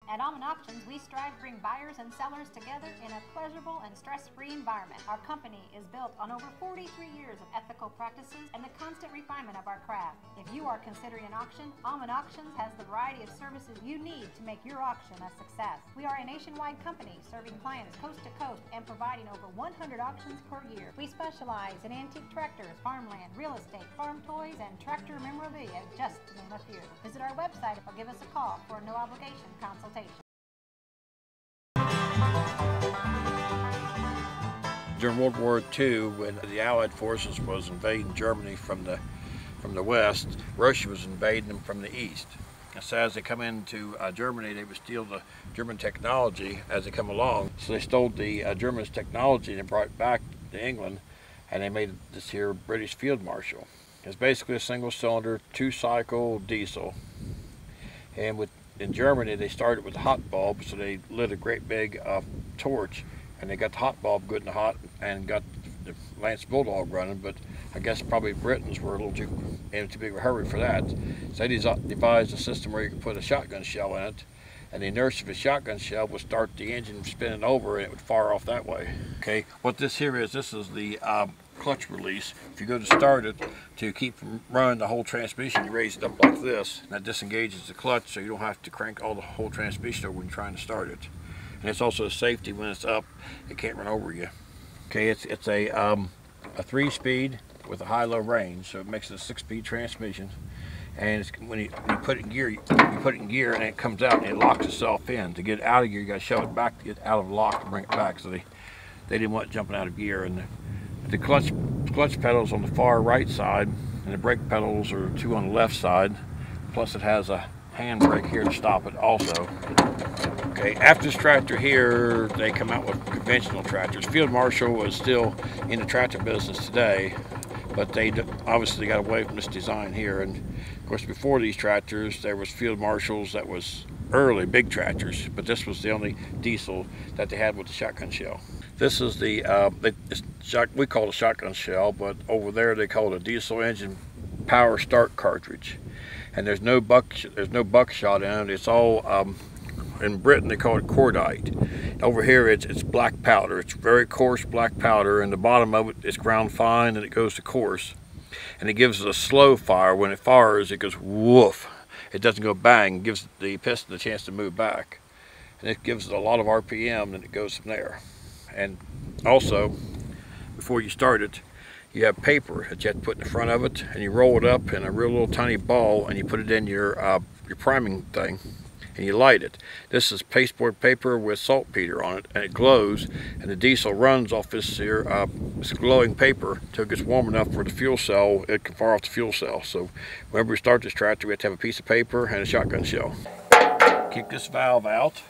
At Aumann Auctions, we strive to bring buyers and sellers together in a pleasurable and stress-free environment. Our company is built on over 43 years of ethical practices and the constant refinement of our craft. If you are considering an auction, Aumann Auctions has the variety of services you need to make your auction a success. We are a nationwide company serving clients coast to coast and providing over 100 auctions per year. We specialize in antique tractors, farmland, real estate, farm toys, and tractor memorabilia, just to name a few. Visit our website or give us a call for a no-obligation consultation. During World War II, when the Allied forces was invading Germany from the west, Russia was invading them from the east. And so as they come into Germany, they would steal the German technology as they come along. So they stole the Germans' technology and brought it back to England, and they made this here British Field Marshal. It's basically a single-cylinder, two-cycle diesel. And in Germany, they started with a hot bulb, so they lit a great big torch, and they got the hot bulb good and hot and got the Lance Bulldog running, but I guess probably Britons were a little too in too big of a hurry for that. So they devised a system where you could put a shotgun shell in it, and the inertia of a shotgun shell would start the engine spinning over and it would fire off that way. Okay, what this here is, this is the clutch release. If you go to start it, to keep from running the whole transmission, you raise it up like this, and that disengages the clutch so you don't have to crank the whole transmission over when you're trying to start it. And it's also a safety when it's up, it can't run over you. Okay, it's a 3-speed with a high-low range, so it makes it a 6-speed transmission. And when you put it in gear, you put it in gear and it comes out and it locks itself in. To get out of gear, you got to shove it back to get out of the lock to bring it back. So they didn't want it jumping out of gear. And the clutch pedals on the far right side, and the brake pedals are 2 on the left side. Plus it has a handbrake here to stop it also. Okay, after this tractor here, they come out with conventional tractors. Field Marshal was still in the tractor business today, but they obviously got away from this design here. And of course, before these tractors, there was Field Marshals that was early big tractors, but this was the only diesel that they had with the shotgun shell. This is the we call it a shotgun shell, but over there they call it a diesel engine power start cartridge. And there's no buckshot in it. It's all in Britain they call it cordite. Over here it's black powder. It's very coarse black powder, and the bottom of it is ground fine and it goes to coarse. And it gives it a slow fire. When it fires, it goes woof. It doesn't go bang. It gives the piston a chance to move back. And it gives it a lot of RPM, and it goes from there. And also, before you start it, you have paper that you have to put in the front of it, and you roll it up in a real little tiny ball, and you put it in your priming thing, and you light it. This is pasteboard paper with saltpeter on it, and it glows, and the diesel runs off this here this glowing paper until it gets warm enough for the fuel cell, it can fire off the fuel cell. So whenever we start this tractor, we have to have a piece of paper and a shotgun shell. Kick this valve out.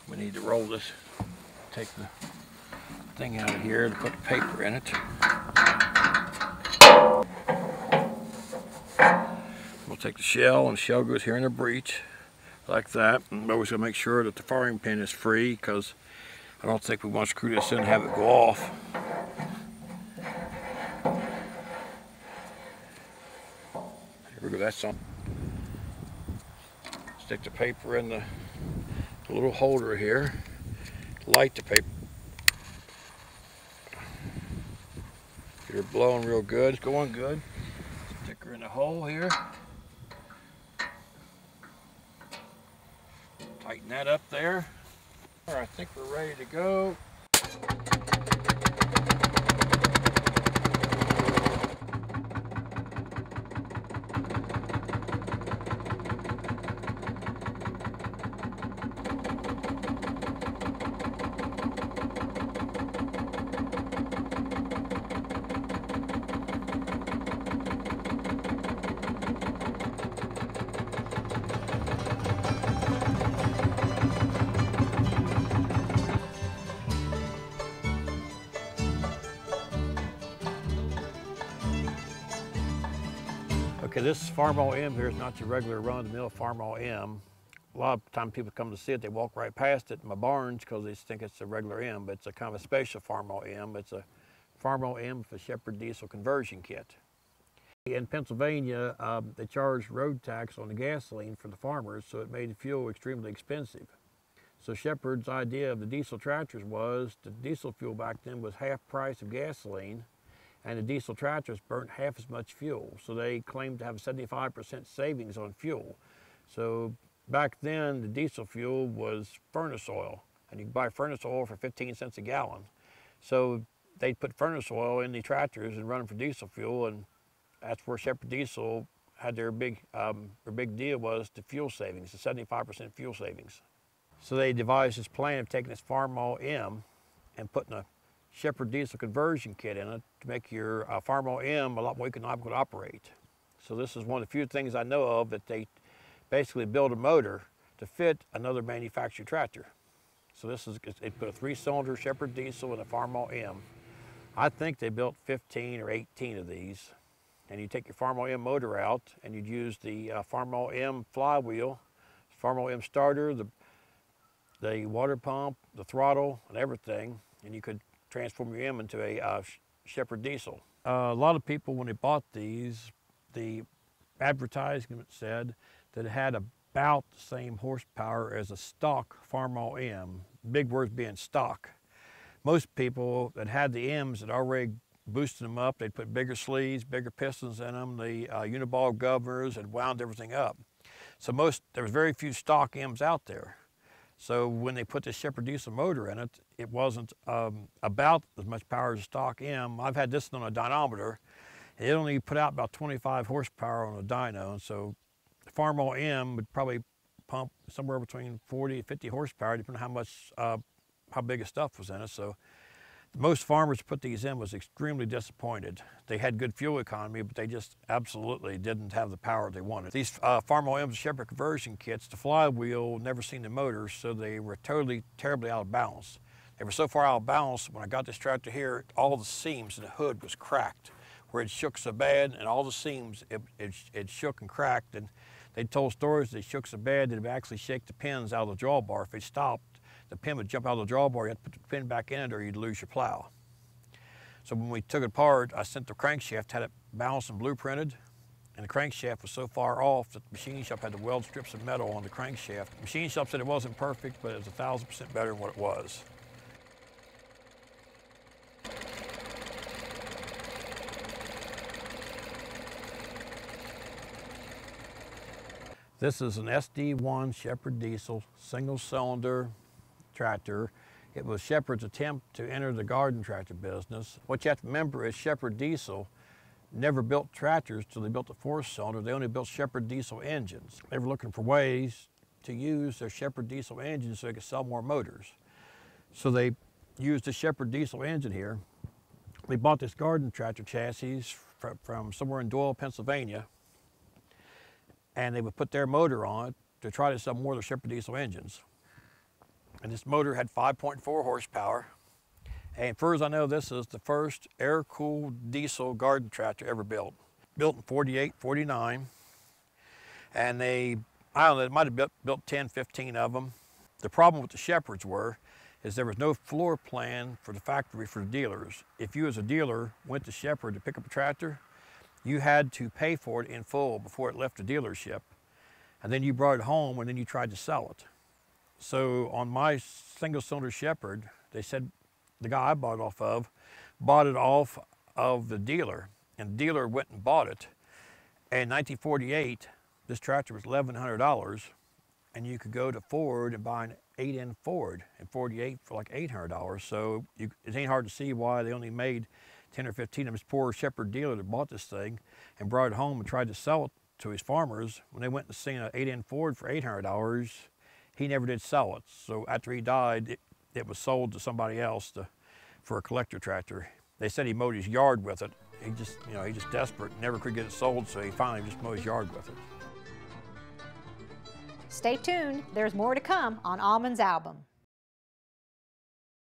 We need to roll this, take the thing out of here to put the paper in it. We'll take the shell, and the shell goes here in the breech like that. And we're always going to make sure that the firing pin is free, because I don't think we want to screw this in and have it go off. Here we go, that's on. Stick the paper in the little holder here, light the paper. Get her blowing real good, it's going good. Stick her in the hole here. Tighten that up there. All right, I think we're ready to go. Okay, this Farmall M here is not your regular run-of-the-mill Farmall M. A lot of times people come to see it, they walk right past it in my barns because they think it's a regular M, but it's a kind of a special Farmall M. It's a Farmall M with a Shepherd diesel conversion kit. In Pennsylvania, they charged road tax on the gasoline for the farmers, so it made the fuel extremely expensive. So Shepherd's idea of the diesel tractors was the diesel fuel back then was half price of gasoline, and the diesel tractors burnt half as much fuel. So they claimed to have 75% savings on fuel. So back then, the diesel fuel was furnace oil, and you could buy furnace oil for 15 cents a gallon. So they'd put furnace oil in the tractors and run them for diesel fuel, and that's where Shepherd Diesel had their big deal was the fuel savings, the 75% fuel savings. So they devised this plan of taking this Farmall M and putting a Shepherd Diesel conversion kit in it to make your Farmall M a lot more economical to operate. So this is one of the few things I know of that they basically build a motor to fit another manufactured tractor. So they put a 3-cylinder Shepherd Diesel in a Farmall M. I think they built 15 or 18 of these. And you take your Farmall M motor out, and you'd use the Farmall M flywheel, Farmall M starter, the water pump, the throttle, and everything, and you could transform your M into a Shepherd Diesel. A lot of people, when they bought these, the advertisement said that it had about the same horsepower as a stock Farmall M, big words being stock. Most people that had the M's had already boosted them up. They'd put bigger sleeves, bigger pistons in them, the uniball governors, and wound everything up. So there was very few stock M's out there. So when they put the Shepherd Diesel motor in it, it wasn't about as much power as a stock M. I've had this on a dynometer. It only put out about 25 horsepower on a dyno, and so the Farmall M would probably pump somewhere between 40 and 50 horsepower, depending on how big the stuff was in it. So most farmers who put these in was extremely disappointed. They had good fuel economy, but they just absolutely didn't have the power they wanted. These Farmall M's Shepherd conversion kits, the flywheel never seen the motors, so they were terribly out of balance. They were so far out of balance, when I got this tractor here, all the seams in the hood was cracked, where it shook so bad, and all the seams, it shook and cracked, and they told stories that it shook so bad that it would actually shake the pins out of the drawbar. If it stopped, the pin would jump out of the drawbar. You had to put the pin back in it or you'd lose your plow. So when we took it apart, I sent the crankshaft, had it balanced and blueprinted, and the crankshaft was so far off that the machine shop had to weld strips of metal on the crankshaft. The machine shop said it wasn't perfect, but it was 1,000% better than what it was. This is an SD1 Shepherd Diesel single-cylinder tractor. It was Shepherd's attempt to enter the garden tractor business. What you have to remember is Shepherd Diesel never built tractors till they built a 4-cylinder. They only built Shepherd Diesel engines. They were looking for ways to use their Shepherd Diesel engines so they could sell more motors. So they used the Shepherd Diesel engine here. They bought this garden tractor chassis from somewhere in Doyle, Pennsylvania, and they would put their motor on it to try to sell more of the Shepherd Diesel engines. And this motor had 5.4 horsepower. And far as I know, this is the first air-cooled diesel garden tractor ever built. Built in 48, 49. And they, I don't know, they might have built 10, 15 of them. The problem with the Shepherds is there was no floor plan for the factory for the dealers. If you as a dealer went to Shepherd to pick up a tractor, you had to pay for it in full before it left the dealership. And then you brought it home and then you tried to sell it. So on my single-cylinder Shepherd, they said the guy I bought it off of the dealer, and the dealer went and bought it. And in 1948, this tractor was $1,100, and you could go to Ford and buy an 8-in Ford in 48 for like $800. So it ain't hard to see why they only made 10 or 15 of this poor Shepherd dealer that bought this thing and brought it home and tried to sell it to his farmers. When they went and seen an 8-in Ford for $800, he never did sell it. So after he died, it was sold to somebody else for a collector tractor. They said he mowed his yard with it. He just desperate, never could get it sold, so he finally just mowed his yard with it. Stay tuned, there's more to come on Aumann's album.